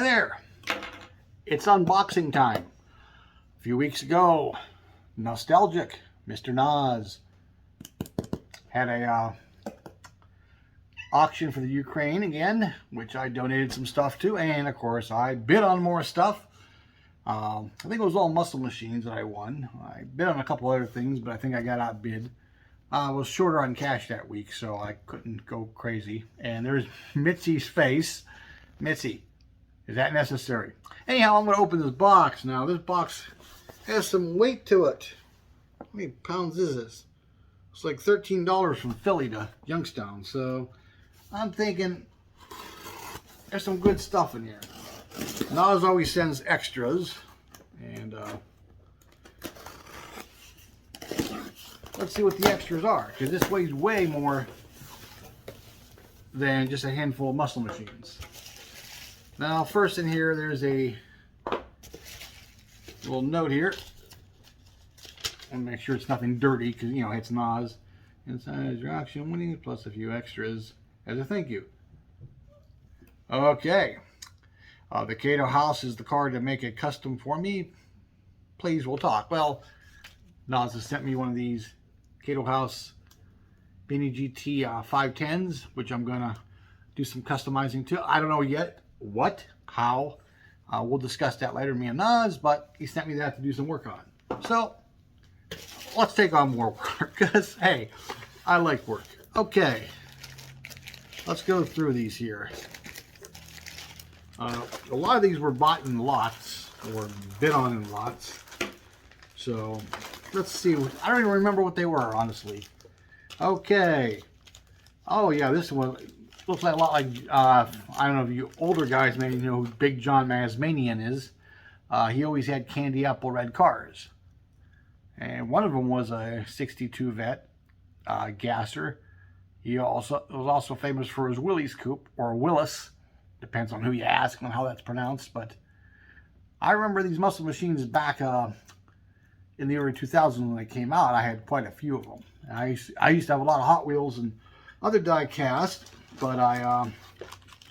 Hi there, it's unboxing time. A few weeks ago, Naztalgic, Mr. Naz, had a auction for the Ukraine again, which I donated some stuff to, and of course I bid on more stuff. I think it was all muscle machines that I won. I bid on a couple other things, but I think I got outbid. I was shorter on cash that week, so I couldn't go crazy. And there's Mitzi's face. Mitzi, is that necessary? Anyhow, I'm going to open this box now. This box has some weight to it. How many pounds is this? It's like $13 from Philly to Youngstown. So I'm thinking there's some good stuff in here. Nas always sends extras. And let's see what the extras are, because this weighs way more than just a handful of muscle machines. Now, first in here, there's a little note here. I want to make sure it's nothing dirty, because, you know, it's Nas. Inside is your auction winnings, plus a few extras as a thank you. Okay. The Cato House is the card to make a custom for me. Please, we'll talk. Well, Nas has sent me one of these Cato House Beanie GT 510s, which I'm going to do some customizing to. I don't know yet what, how. We'll discuss that later, me and Nas, but he sent me that to do some work on. So, let's take on more work, because, hey, I like work. Okay, let's go through these here. A lot of these were bought in lots, or bid on in lots. So, let's see. I don't even remember what they were, honestly. Okay. Oh, yeah, this one looks like a lot like, I don't know if you older guys maybe know who Big John Masmanian is. He always had candy apple red cars. And one of them was a 62 vet gasser. He was also famous for his Willys coupe, or Willis. Depends on who you ask and how that's pronounced. But I remember these muscle machines back in the early 2000s when they came out. I had quite a few of them. I used to have a lot of Hot Wheels and other die cast, but I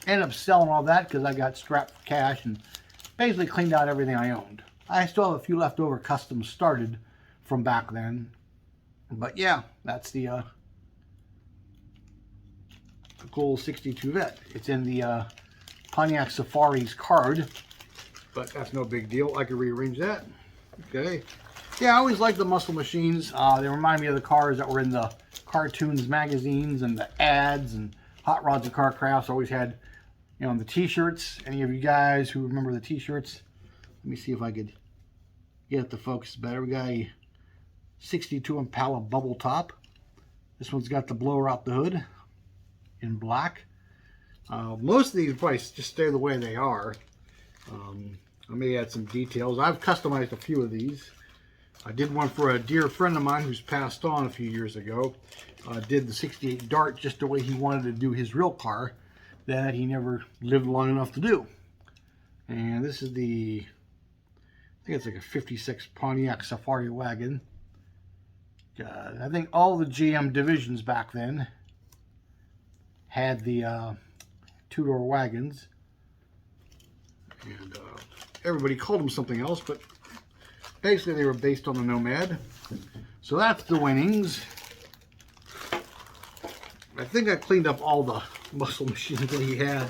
ended up selling all that because I got strapped for cash and basically cleaned out everything I owned. I still have a few leftover customs started from back then, but yeah, that's the cool 62 vet. It's in the Pontiac Safari's card, but that's no big deal. I can rearrange that. Okay. Yeah, I always liked the muscle machines. They remind me of the cars that were in the cartoons magazines and the ads, and Hot Rods and Car Crafts always had, you know, the t-shirts. Any of you guys who remember the t-shirts? Let me see if I could get the focus better. We got a 62 Impala bubble top. This one's got the blower out the hood in black. Most of these probably just stay the way they are. I may add some details. I've customized a few of these. I did one for a dear friend of mine who's passed on a few years ago. Did the 68 Dart just the way he wanted to do his real car that he never lived long enough to do. And this is the, I think it's like a 56 Pontiac Safari wagon. I think all the GM divisions back then had the two-door wagons. And everybody called them something else, but basically they were based on the Nomad. So that's the winnings. I think I cleaned up all the muscle machines that he had.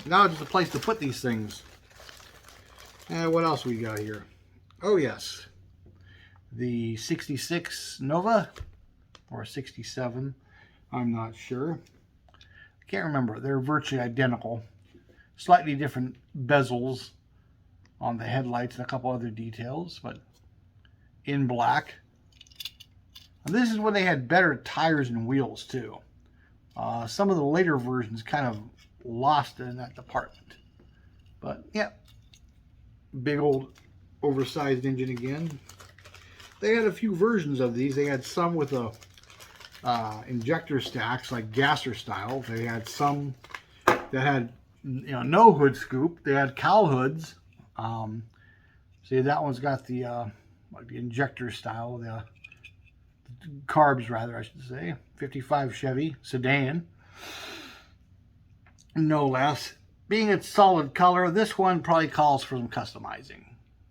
Now it's just a place to put these things. And what else we got here? Oh yes, the 66 Nova, or 67, I'm not sure. I can't remember. They're virtually identical. Slightly different bezels on the headlights and a couple other details, but in black. And this is when they had better tires and wheels too. Some of the later versions kind of lost in that department. But yeah, big old oversized engine again. They had a few versions of these. They had some with a injector stacks, like gasser style. They had some that had, you know, no hood scoop. They had cowl hoods. See, that one's got the like the injector style, the carbs rather, I should say. 55 Chevy sedan. no less. Being its solid color, this one probably calls for some customizing.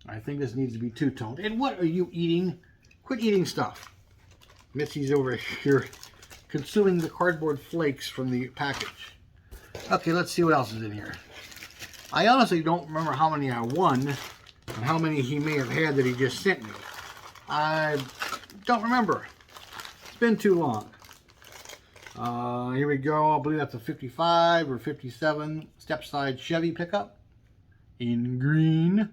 I think this needs to be two-toned. And what are you eating? Quit eating stuff. Mitzi's over here consuming the cardboard flakes from the package. Okay, let's see what else is in here. I honestly don't remember how many I won and how many he may have had that he just sent me. I don't remember. It's been too long. Here we go. I believe that's a 55 or 57 step-side Chevy pickup in green.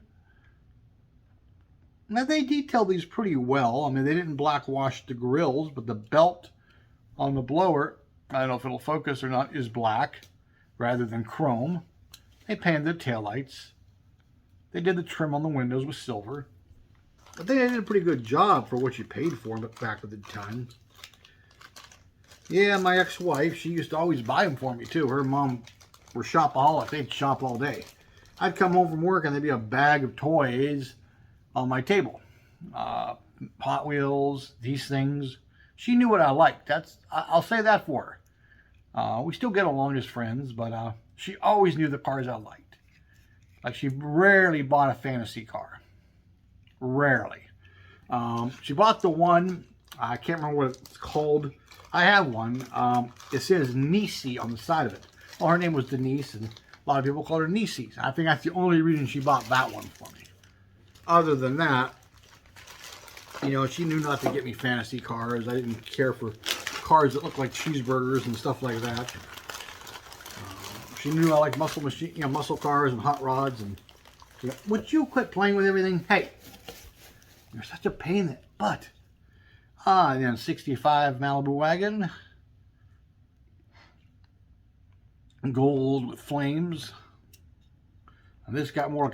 Now, they detailed these pretty well. I mean, they didn't black wash the grills, but the belt on the blower, I don't know if it'll focus or not, is black rather than chrome. They painted the taillights. They did the trim on the windows with silver. I think they did a pretty good job for what you paid for them back at the time. Yeah, my ex-wife, she used to always buy them for me too. Her mom were shopaholics. They'd shop all day. I'd come home from work and there'd be a bag of toys on my table. Hot Wheels, these things. She knew what I liked. I'll say that for her. We still get along as friends, but she always knew the cars I liked. Like, she rarely bought a fantasy car. Rarely. She bought the one, I can't remember what it's called. I have one. It says Nisi on the side of it. Well, her name was Denise, and a lot of people called her Nisi's. I think that's the only reason she bought that one for me. Other than that, you know, she knew not to get me fantasy cars. I didn't care for cars that looked like cheeseburgers and stuff like that. She knew I liked muscle cars and hot rods. And you know, would you quit playing with everything? Hey, you're such a pain in the butt. And then 65 Malibu wagon, gold with flames. And this got more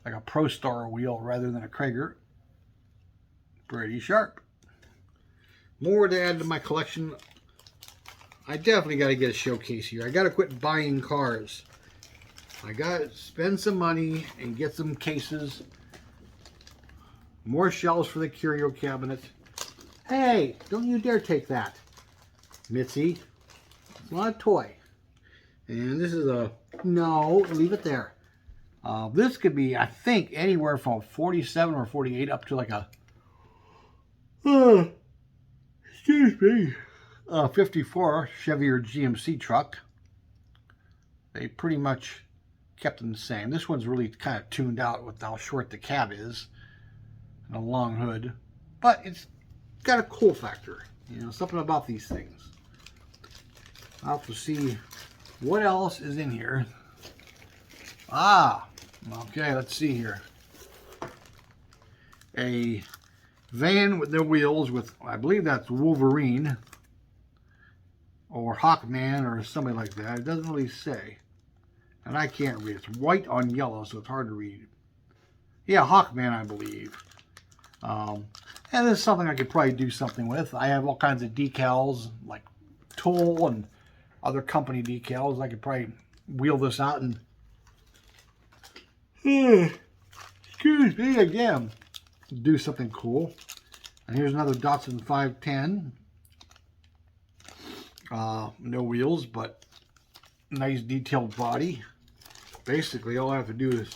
like a Pro Star wheel rather than a Krager. Pretty sharp. More to add to my collection. I definitely got to get a showcase here. I got to quit buying cars. I got to spend some money and get some cases. More shelves for the curio cabinet. Hey, don't you dare take that, Mitzi. It's not a toy. And this is a, no, leave it there. This could be, I think, anywhere from 47 or 48 up to like a, excuse me, 54 Chevy or GMC truck. They pretty much kept them the same. This one's really kind of tuned out with how short the cab is and a long hood. But it's got a cool factor. You know, something about these things. I'll have to see what else is in here. Okay, let's see here. A van with no wheels with, I believe that's Wolverine or Hawkman or somebody like that. It doesn't really say. And I can't read. It's white on yellow, so it's hard to read. Yeah, Hawkman, I believe. And this is something I could probably do something with. I have all kinds of decals, like Toll and other company decals. I could probably wheel this out and, excuse me again, do something cool. And here's another Datsun 510. No wheels, but nice detailed body. Basically, all I have to do is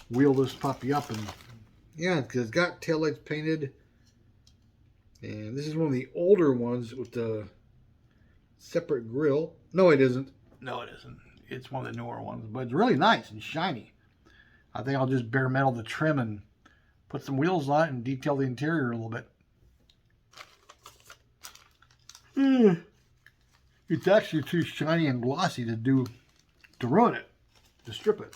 wheel this puppy up, and yeah, because it's got taillights painted. And this is one of the older ones with the separate grill. No, it isn't. No, it isn't. It's one of the newer ones, but it's really nice and shiny. I think I'll just bare metal the trim and put some wheels on it and detail the interior a little bit. It's actually too shiny and glossy to ruin it, to strip it.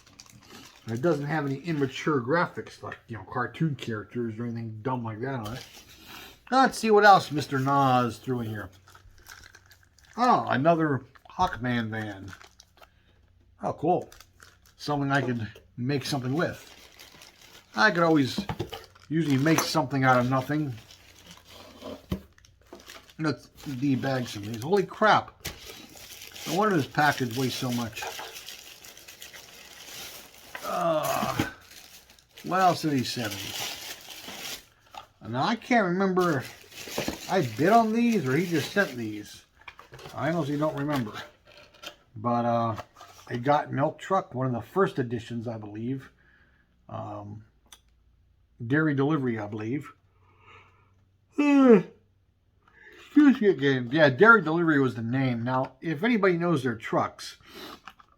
And it doesn't have any immature graphics like, you know, cartoon characters or anything dumb like that on it. Let's see what else Mr. Nas threw in here. Oh, another Hawkman van. Oh, cool. Something I could make something with. I could always usually make something out of nothing. Let's debag some of these. Holy crap. No wonder this package weighs so much. What else did he send me? Now, I can't remember if I bid on these or he just sent these. I honestly don't remember. But a Got Milk truck, one of the first editions, I believe. Dairy Delivery, I believe. Excuse me again. Yeah, Dairy Delivery was the name. Now, if anybody knows their trucks,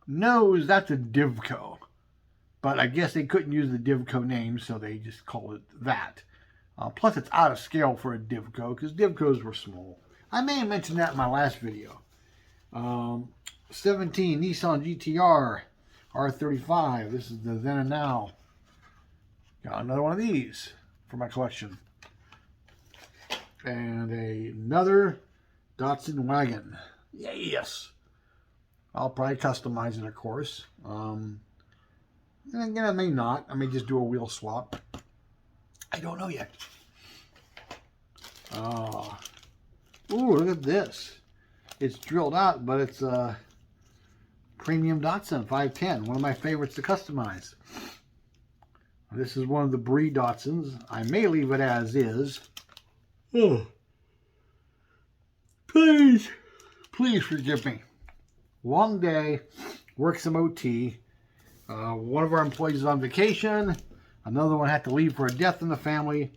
knows that's a Divco. But I guess they couldn't use the Divco name, so they just called it that. Plus, it's out of scale for a Divco, because Divcos were small. I may have mentioned that in my last video. 17 Nissan GTR R35. This is the then and now. Got another one of these for my collection. And another Datsun wagon. Yes. I'll probably customize it, of course. And again, I may not. I may just do a wheel swap. I don't know yet. Ooh, look at this. It's drilled out, but it's a premium Datsun 510. One of my favorites to customize. This is one of the Brie Datsuns. I may leave it as is. Oh. Please forgive me. Long day, work some OT. One of our employees is on vacation. Another one had to leave for a death in the family.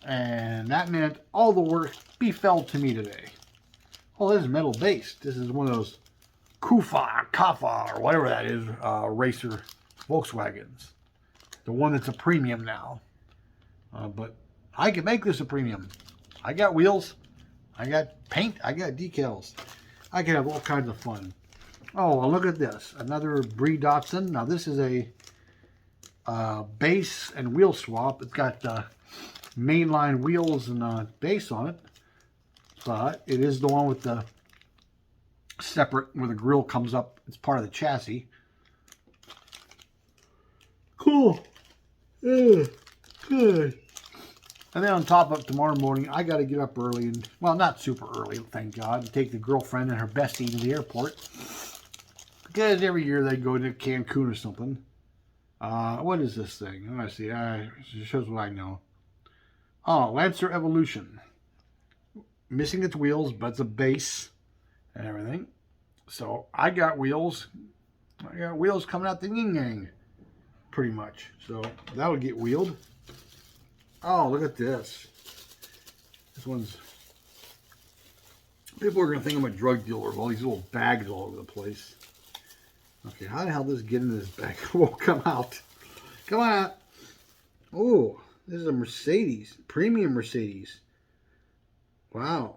And that meant all the work befell to me today. Oh, this is metal based. This is one of those Kafa, or whatever that is, racer Volkswagens. The one that's a premium now. But I can make this a premium. I got wheels. I got paint. I got decals. I can have all kinds of fun. Oh, and look at this. Another Brie Datsun. Now, this is a base and wheel swap. It's got mainline wheels and base on it. But it is the one with the separate, where the grill comes up. It's part of the chassis. Cool. Good. And then on top of it, tomorrow morning, I got to get up early. And well, not super early, thank God. And take the girlfriend and her bestie to the airport. Because every year they go to Cancun or something. What is this thing? Let me see. It shows what I know. Oh, Lancer Evolution. Missing its wheels, but it's a base and everything. So I got wheels. I got wheels coming out the yin yang, pretty much. So that'll get wheeled. Oh, look at this. This one's. People are gonna think I'm a drug dealer with all these little bags all over the place. Okay, how the hell does this get into this bag? Won't come out. Come on. Oh, this is a Mercedes, premium Mercedes. Wow.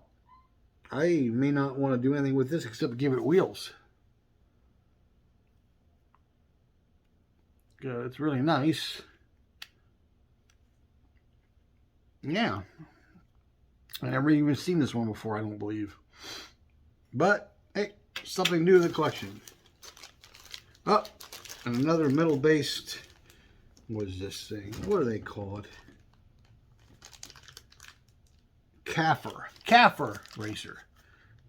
I may not want to do anything with this except give it wheels. It's really nice. Yeah. I never even seen this one before, I don't believe. But, hey, something new to the collection. Oh, and another metal-based, what is this thing? What do they call it? Kaffer racer,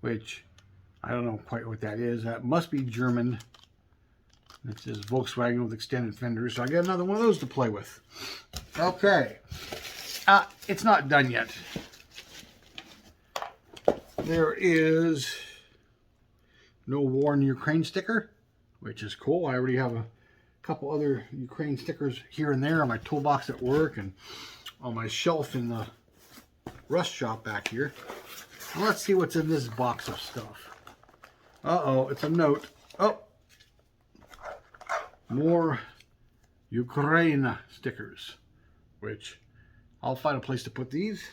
which I don't know quite what that is. That must be German. It says Volkswagen with extended fenders. So I got another one of those to play with. Okay. It's not done yet. There is no war in Ukraine sticker, which is cool. I already have a couple other Ukraine stickers here and there on my toolbox at work and on my shelf in the rust shop back here. Now let's see what's in this box of stuff. Uh-oh, it's a note. Oh, more Ukraine stickers, which I'll find a place to put these,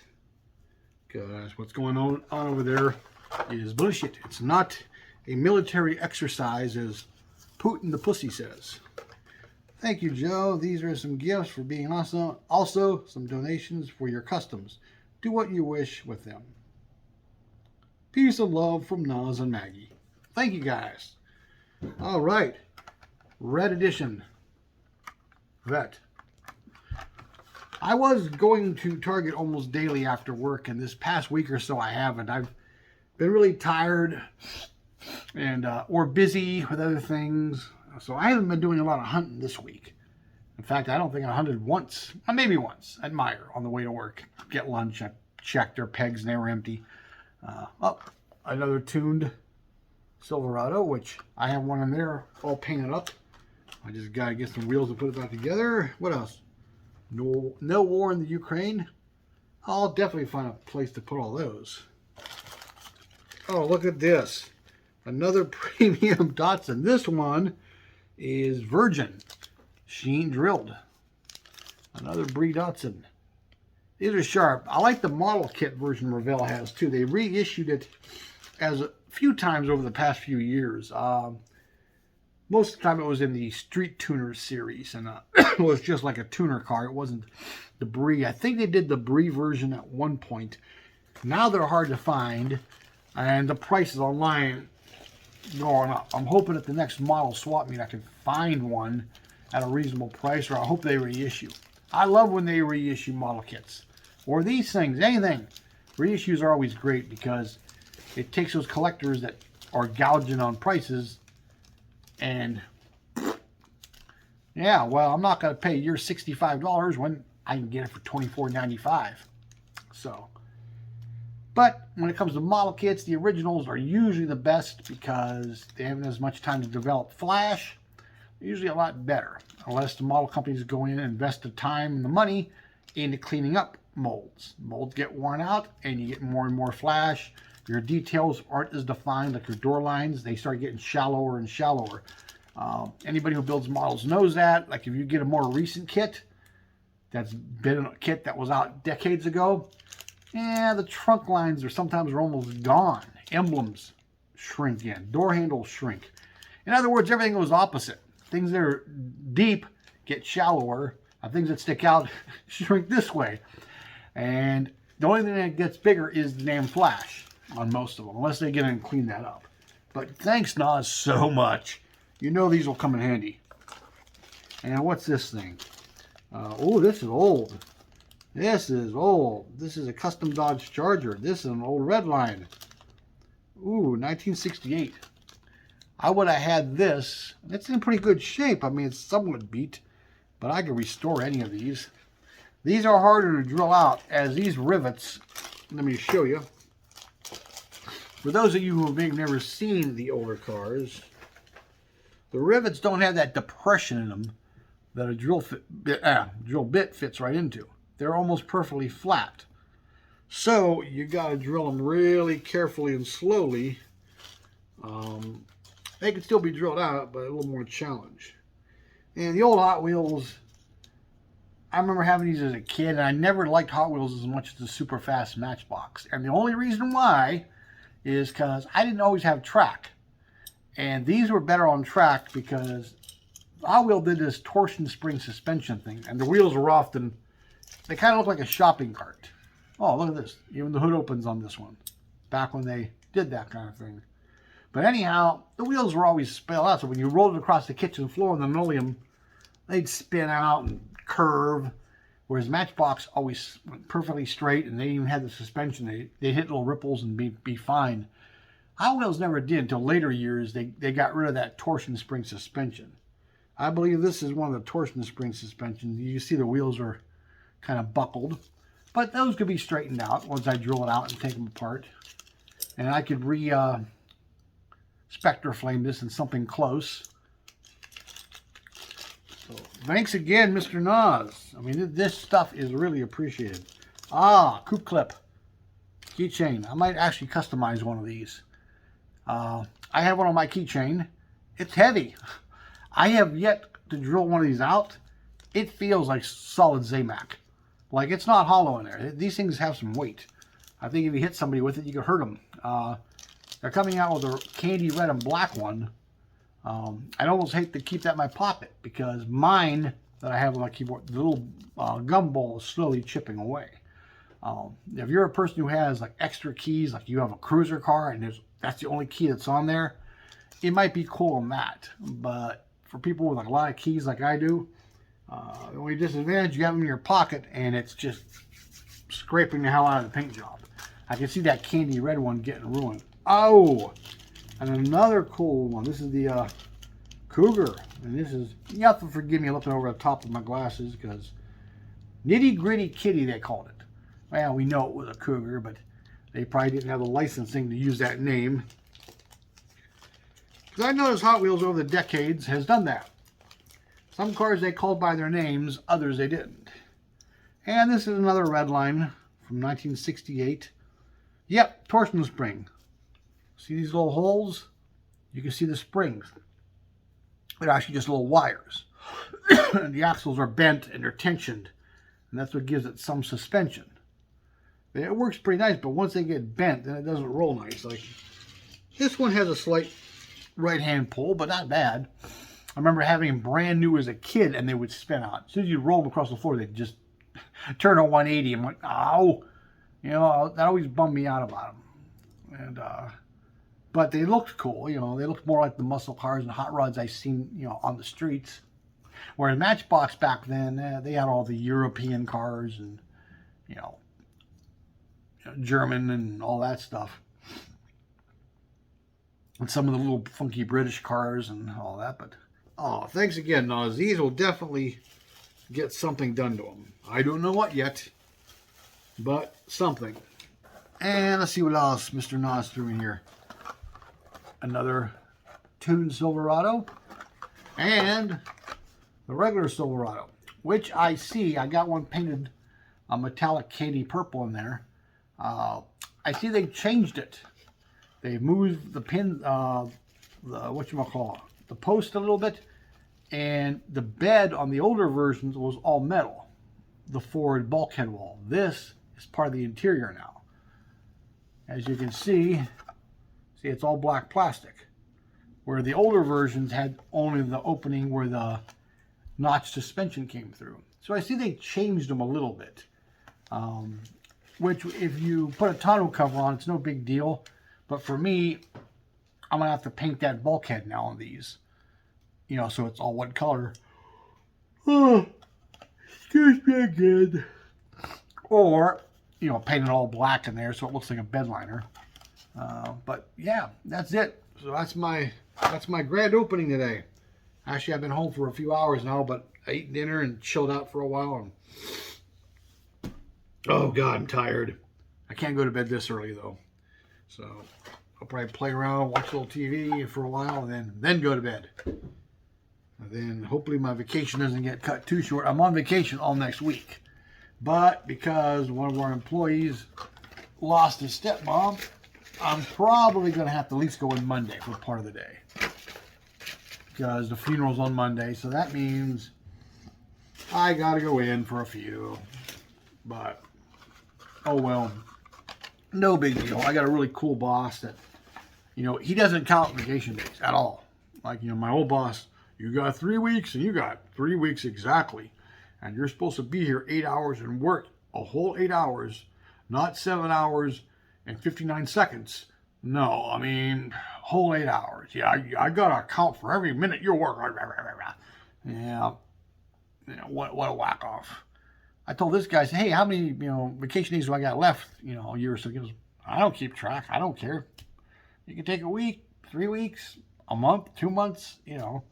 because what's going on over there is bullshit. It's not a military exercise, as Putin the pussy says. Thank you, Joe. These are some gifts for being awesome. Also, some donations for your customs. Do what you wish with them. Peace and love from Nas and Maggie. Thank you, guys. All right. Red Edition. Vet. I was going to Target almost daily after work, and this past week or so I haven't. I've been really tired and or busy with other things. So I haven't been doing a lot of hunting this week. In fact, I don't think I hunted once, maybe once, at Meijer on the way to work. Get lunch, I checked their pegs and they were empty. Oh, another tuned Silverado, which I have one in there all painted up. I just gotta get some wheels to put it back together. What else? No war in the Ukraine. I'll definitely find a place to put all those. Oh, look at this. Another premium Datsun. This one is Virgin. Sheen drilled. Another Brie Datsun. These are sharp. I like the model kit version Revell has too. They reissued it as a few times over the past few years. Most of the time it was in the Street Tuner series, and it was just like a tuner car. It wasn't the Brie. I think they did the Brie version at one point. Now they're hard to find, and the prices online going up. I'm hoping at the next model swap meet I can find one at a reasonable price, or I hope they reissue. I love when they reissue model kits, or these things, anything. Reissues are always great because it takes those collectors that are gouging on prices, and yeah, well, I'm not going to pay your $65 when I can get it for $24.95. So, but when it comes to model kits, the originals are usually the best because they haven't as much time to develop flash. They're usually a lot better, unless the model companies go in and invest the time and the money into cleaning up molds. Molds get worn out and you get more and more flash. Your details aren't as defined, like your door lines. They start getting shallower and shallower. Anybody who builds models knows that. Like if you get a more recent kit that's been a kit that was out decades ago, the trunk lines are sometimes almost gone. Emblems shrink in. Door handles shrink. In other words, everything goes opposite. Things that are deep get shallower. Things that stick out shrink this way. And the only thing that gets bigger is the damn flash on most of them, unless they get in and clean that up. But thanks, Nas, so much. You know these will come in handy. And what's this thing? Oh, this is old. This is old. This is a custom Dodge Charger. This is an old Redline. Ooh, 1968. I would have had this. It's in pretty good shape. I mean, it's somewhat beat, but I could restore any of these. These are harder to drill out, as these rivets, let me show you. For those of you who have never seen the older cars, the rivets don't have that depression in them that a drill bit fits right into. They're almost perfectly flat. So you got to drill them really carefully and slowly. They can still be drilled out, but a little more challenge. And the old Hot Wheels, I remember having these as a kid, and I never liked Hot Wheels as much as the super fast Matchbox. And the only reason why is because I didn't always have track. And these were better on track because Hot Wheel did this torsion spring suspension thing, and the wheels were often, they kind of look like a shopping cart. Oh, look at this. Even the hood opens on this one. Back when they did that kind of thing. But anyhow, the wheels were always spelled out, so when you rolled it across the kitchen floor in the linoleum, they'd spin out and curve, whereas Matchbox always went perfectly straight, and they even had the suspension. They hit little ripples and be fine. Hot Wheels never did until later years. They got rid of that torsion spring suspension. I believe this is one of the torsion spring suspensions. You see the wheels are kind of buckled, but those could be straightened out once I drill it out and take them apart. And I could Spectre flame this in something close. So thanks again, Mr. Nas. I mean, this stuff is really appreciated. Coupe clip keychain. I might actually customize one of these. I have one on my keychain. It's heavy. I have yet to drill one of these out. It feels like solid Zamac. Like it's not hollow in there. These things have some weight. I think if you hit somebody with it, you could hurt them. They're coming out with a candy red and black one. I'd almost hate to keep that in my pocket because mine that I have on my keyboard, the little gum ball is slowly chipping away. If you're a person who has like extra keys, like you have a cruiser car and that's the only key that's on there, it might be cool on that. But for people with like a lot of keys like I do, the only disadvantage, you have them in your pocket and it's just scraping the hell out of the paint job. I can see that candy red one getting ruined. Oh, and another cool one. This is the Cougar. And this is, you have to forgive me looking over the top of my glasses because Nitty Gritty Kitty, they called it. Well, we know it was a Cougar, but they probably didn't have the licensing to use that name. Because I noticed Hot Wheels over the decades has done that. Some cars they called by their names, others they didn't. And this is another red line from 1968. Yep, torsion spring. See these little holes? You can see the springs. They're actually just little wires. The axles are bent and they're tensioned. And that's what gives it some suspension. It works pretty nice, but once they get bent, then it doesn't roll nice. Like this one has a slight right-hand pull, but not bad. I remember having them brand new as a kid, and they would spin out. As soon as you roll them across the floor, they'd just turn a 180. I'm like, ow. You know, that always bummed me out about them. And, but they looked cool. You know, they looked more like the muscle cars and hot rods I've seen, you know, on the streets. Whereas Matchbox back then, they had all the European cars and, you know, German and all that stuff. And some of the little funky British cars and all that. But, oh, thanks again, Nas. These will definitely get something done to them. I don't know what yet, but something. And let's see what else Mr. Nas threw in here. Another tuned Silverado. And the regular Silverado, which I see, I got one painted a metallic candy purple in there. I see they changed it. They moved the pin, the post a little bit, and the bed on the older versions was all metal, the forward bulkhead wall. This is part of the interior now. As you can see it's all black plastic, where the older versions had only the opening where the notch suspension came through. So I see they changed them a little bit, which if you put a tonneau cover on, it's no big deal. But for me, I'm going to have to paint that bulkhead now on these, you know, so it's all one color. Oh, excuse me again. Or, you know, paint it all black in there so it looks like a bed liner. But yeah, that's it. So that's my grand opening today. Actually, I've been home for a few hours now, but I ate dinner and chilled out for a while. And oh God, I'm tired. I can't go to bed this early though. So I'll probably play around, watch a little TV for a while, and then go to bed. And then hopefully my vacation doesn't get cut too short. I'm on vacation all next week. But because one of our employees lost his stepmom, I'm probably going to have to at least go in Monday for part of the day. Because the funeral's on Monday, so that means I got to go in for a few. But, oh well. No big deal. I got a really cool boss that, you know, he doesn't count vacation days at all. Like, you know, my old boss, you got 3 weeks and you got 3 weeks exactly. And you're supposed to be here 8 hours and work a whole 8 hours, not 7 hours and 59 seconds. No, I mean, whole 8 hours. Yeah, I got to account for every minute you work. Yeah, you know, what a whack off. I told this guy, hey, how many, you know, vacation days do I got left, you know, a year or so? He goes, I don't keep track. I don't care. You can take a week, 3 weeks, a month, 2 months, you know.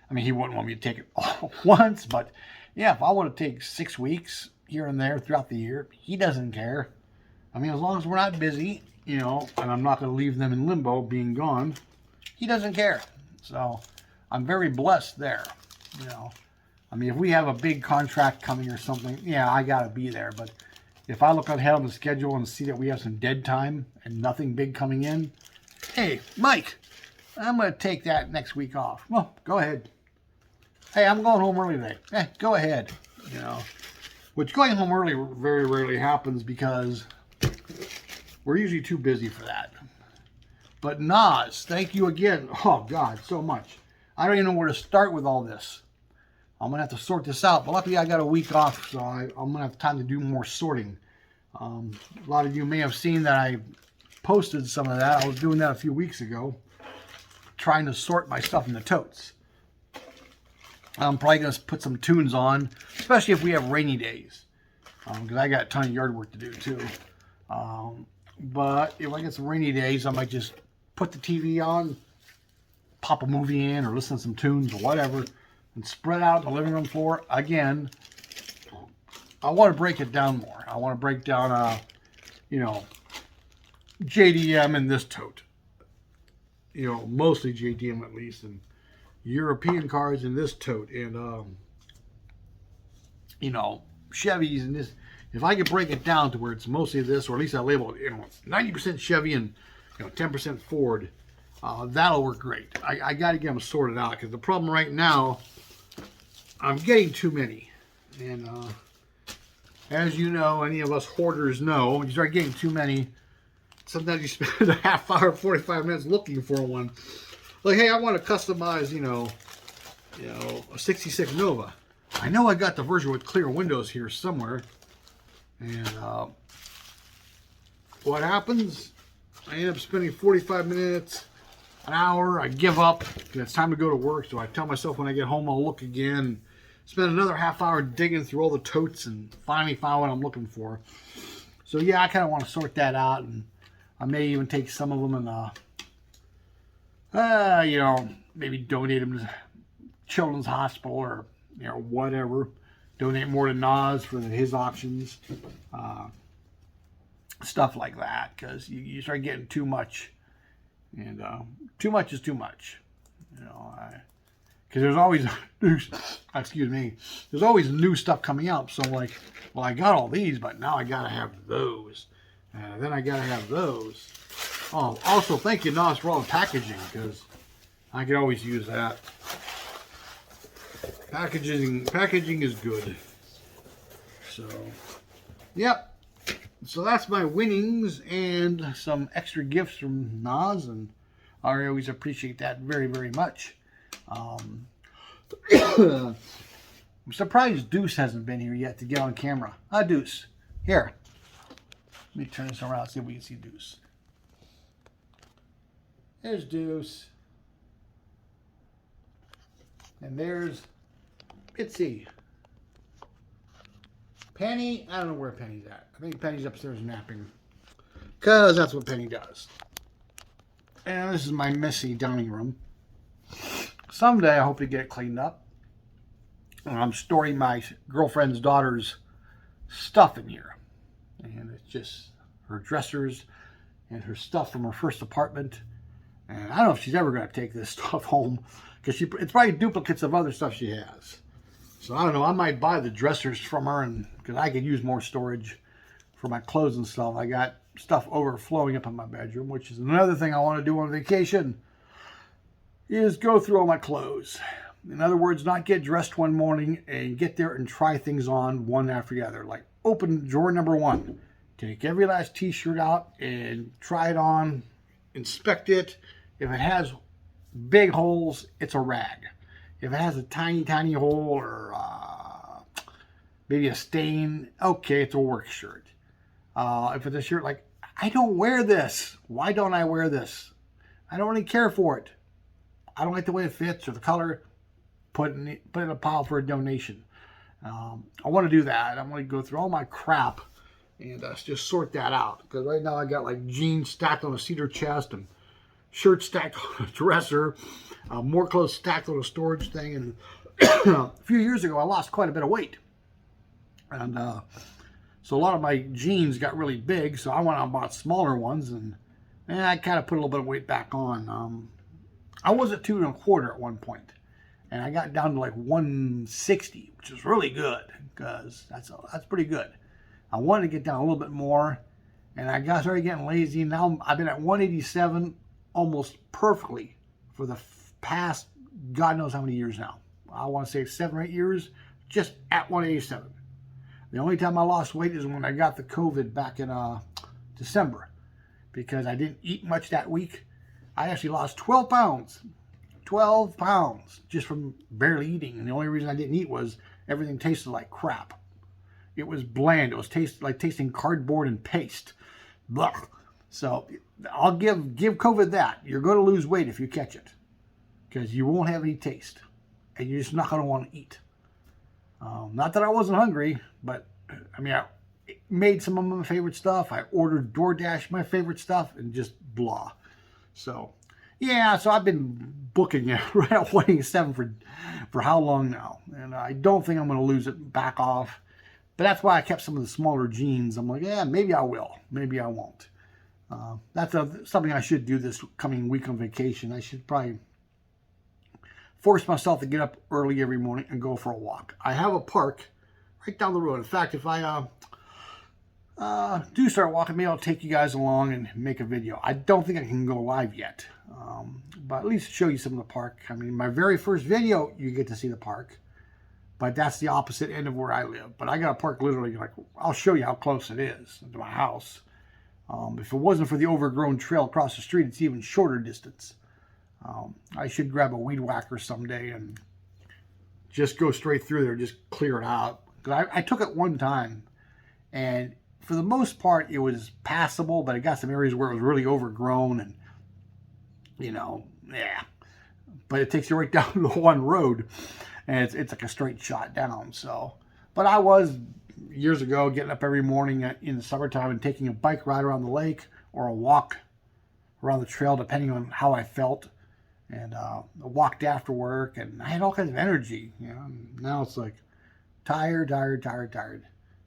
I mean, he wouldn't want me to take it all at once, but yeah, if I want to take 6 weeks here and there throughout the year, he doesn't care. I mean, as long as we're not busy, you know, and I'm not going to leave them in limbo being gone, he doesn't care. So I'm very blessed there, you know. I mean, if we have a big contract coming or something, yeah, I got to be there. But if I look ahead on the schedule and see that we have some dead time and nothing big coming in, hey, Mike, I'm going to take that next week off. Well, go ahead. Hey, I'm going home early today. Hey, go ahead. You know, which going home early very rarely happens because we're usually too busy for that. But Nas, thank you again. Oh, God, so much. I don't even know where to start with all this. I'm going to have to sort this out. But luckily, I got a week off, so I'm going to have time to do more sorting. A lot of you may have seen that I posted some of that. I was doing that a few weeks ago, trying to sort my stuff in the totes. I'm probably going to put some tunes on, especially if we have rainy days, because I got a ton of yard work to do, too. But if I get some rainy days, I might just put the TV on, pop a movie in, or listen to some tunes or whatever, and spread out the living room floor. Again, I want to break it down more. I want to break down, you know, JDM in this tote. you know, mostly JDM at least, and European cars in this tote, and you know, Chevys and this. If I could break it down to where it's mostly this, or at least I label it, you know, 90% Chevy and 10% Ford, that'll work great. I got to get them sorted out, because the problem right now, I'm getting too many, and as you know, any of us hoarders know, when you start getting too many, sometimes you spend a half hour, 45 minutes looking for one. Like, hey, I want to customize, you know, a 66 Nova. I know I got the version with clear windows here somewhere. And what happens? I end up spending 45 minutes, an hour. I give up because it's time to go to work. So I tell myself when I get home, I'll look again. Spend another half hour digging through all the totes and finally find what I'm looking for. So yeah, I kind of want to sort that out, and I may even take some of them and you know, maybe donate them to Children's Hospital or whatever. Donate more to Nas for his auctions, stuff like that, because you start getting too much, and too much is too much, you know. Because there's always new, excuse me, there's always new stuff coming out. So like, well, I got all these, but now I gotta have those, and then I gotta have those. Oh, also thank you, Nas, for all the packaging, because I could always use that. Packaging is good. So, yep. So that's my winnings and some extra gifts from Nas, and I always appreciate that very, very much. I'm surprised Deuce hasn't been here yet to get on camera. Hi, Deuce. Here. Let me turn this around, see if we can see Deuce. There's Deuce. And there's Bitsy. Penny, I don't know where Penny's at. I think Penny's upstairs napping, because that's what Penny does. And this is my messy dining room. Someday I hope to get it cleaned up. And I'm storing my girlfriend's daughter's stuff in here. And it's just her dressers and her stuff from her first apartment. And I don't know if she's ever going to take this stuff home, because it's probably duplicates of other stuff she has. So I don't know, I might buy the dressers from her, and because I could use more storage for my clothes and stuff. I got stuff overflowing up in my bedroom, which is another thing I want to do on vacation, is go through all my clothes. In other words, not get dressed one morning and get there and try things on one after the other. Like, open drawer number 1. Take every last t-shirt out and try it on, inspect it. If it has big holes, it's a rag. If it has a tiny, tiny hole or maybe a stain, okay, it's a work shirt. If it's a shirt like, I don't wear this. Why don't I wear this? I don't really care for it. I don't like the way it fits or the color. Put it in a pile for a donation. I want to do that. I want to go through all my crap and just sort that out. Because right now I got like jeans stacked on a cedar chest and shirts stacked on a dresser. More clothes stacked on a storage thing. And a few years ago, I lost quite a bit of weight. And so a lot of my jeans got really big. So I went out and bought smaller ones. And I kind of put a little bit of weight back on. I was at 2 1/4 at one point. And I got down to like 160, which is really good, because that's pretty good. I wanted to get down a little bit more, and I started getting lazy. Now I've been at 187 almost perfectly for the past God knows how many years now. I want to say 7 or 8 years, just at 187. The only time I lost weight is when I got the COVID back in December, because I didn't eat much that week. I actually lost 12 pounds. 12 pounds just from barely eating. And the only reason I didn't eat was everything tasted like crap. It was bland. It was like tasting cardboard and paste. Blah. So I'll give COVID that. You're going to lose weight if you catch it, because you won't have any taste, and you're just not going to want to eat. Not that I wasn't hungry, but I mean, I made some of my favorite stuff. I ordered DoorDash my favorite stuff, and just blah. So yeah, so I've been booking it right at 187 for how long now? And I don't think I'm going to lose it back off. But that's why I kept some of the smaller jeans. I'm like, yeah, maybe I will. Maybe I won't. That's something I should do this coming week on vacation. I should probably force myself to get up early every morning and go for a walk. I have a park right down the road. In fact, if I do start walking, maybe I'll take you guys along and make a video. I don't think I can go live yet, but at least show you some of the park. I mean, my very first video, you get to see the park, but that's the opposite end of where I live. But I got a park literally, like, I'll show you how close it is to my house. If it wasn't for the overgrown trail across the street, it's even shorter distance. I should grab a weed whacker someday and just go straight through there, just clear it out. Because I took it one time, and for the most part, it was passable, but it got some areas where it was really overgrown, and, you know, yeah. But it takes you right down the one road, and it's like a straight shot down. So, but I was, years ago, getting up every morning in the summertime and taking a bike ride around the lake or a walk around the trail, depending on how I felt. And I walked after work, and I had all kinds of energy. You know, and now it's like tired.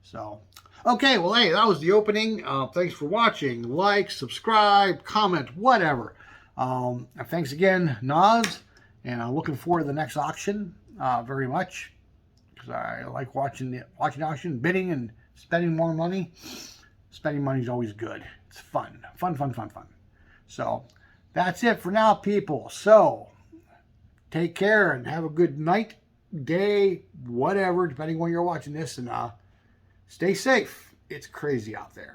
So, okay, well, hey, that was the opening. Thanks for watching. Like, subscribe, comment, whatever. And thanks again, Naz. And I'm looking forward to the next auction very much, because I like watching auction, bidding, and spending more money. Spending money is always good. It's fun. So that's it for now, people. So take care and have a good night, day, whatever, depending on when you're watching this, and stay safe. It's crazy out there.